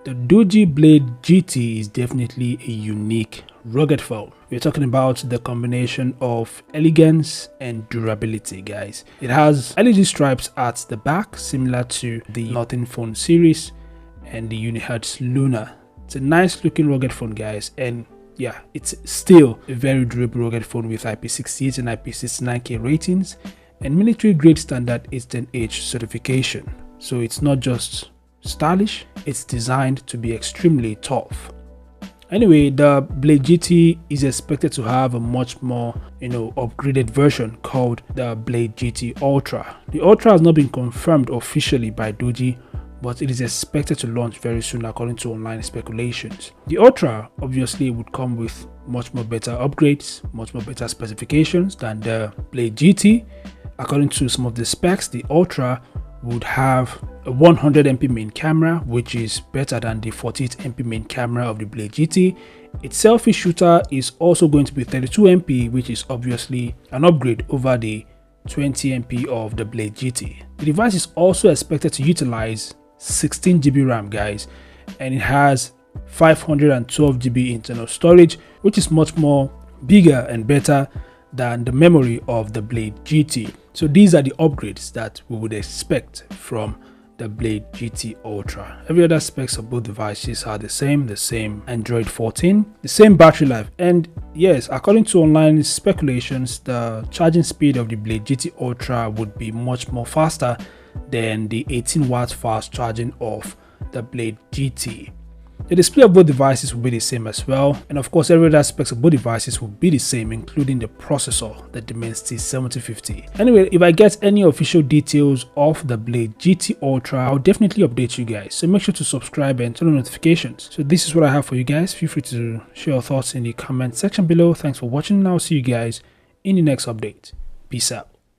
The Doogee Blade GT is definitely a unique, rugged phone. We're talking about the combination of elegance and durability, guys. It has LED stripes at the back, similar to the Nothing Phone series and the Unihertz Luna. It's a nice looking rugged phone, guys, and yeah, it's still a very durable rugged phone with IP68 and IP69K ratings and military grade standard 810H certification. So it's not just stylish, it's designed to be extremely tough. Anyway, the Blade GT is expected to have a much more upgraded version called the Blade GT Ultra. The Ultra has not been confirmed officially by Doogee, but it is expected to launch very soon according to online speculations. The Ultra obviously would come with much more better upgrades, much more better specifications than the Blade GT. According to some of the specs, the Ultra would have a 100MP main camera, which is better than the 48MP main camera of the Blade GT. Its selfie shooter is also going to be 32MP, which is obviously an upgrade over the 20MP of the Blade GT. The device is also expected to utilize 16GB RAM, guys, and it has 512GB internal storage, which is much more bigger and better than the memory of the Blade GT. So these are the upgrades that we would expect from the Blade GT Ultra. Every other specs of both devices are the same Android 14, the same battery life, and yes, according to online speculations, the charging speed of the Blade GT Ultra would be much more faster than the 18-watt fast charging of the Blade GT. The display of both devices will be the same as well, and of course every other aspects of both devices will be the same, including the processor, the Dimensity 7050. Anyway, if I get any official details of the Blade GT Ultra, I'll definitely update you guys, so make sure to subscribe and turn on notifications. So this is what I have for you guys. Feel free to share your thoughts in the comment section below. Thanks for watching, and I'll see you guys in the next update. Peace out.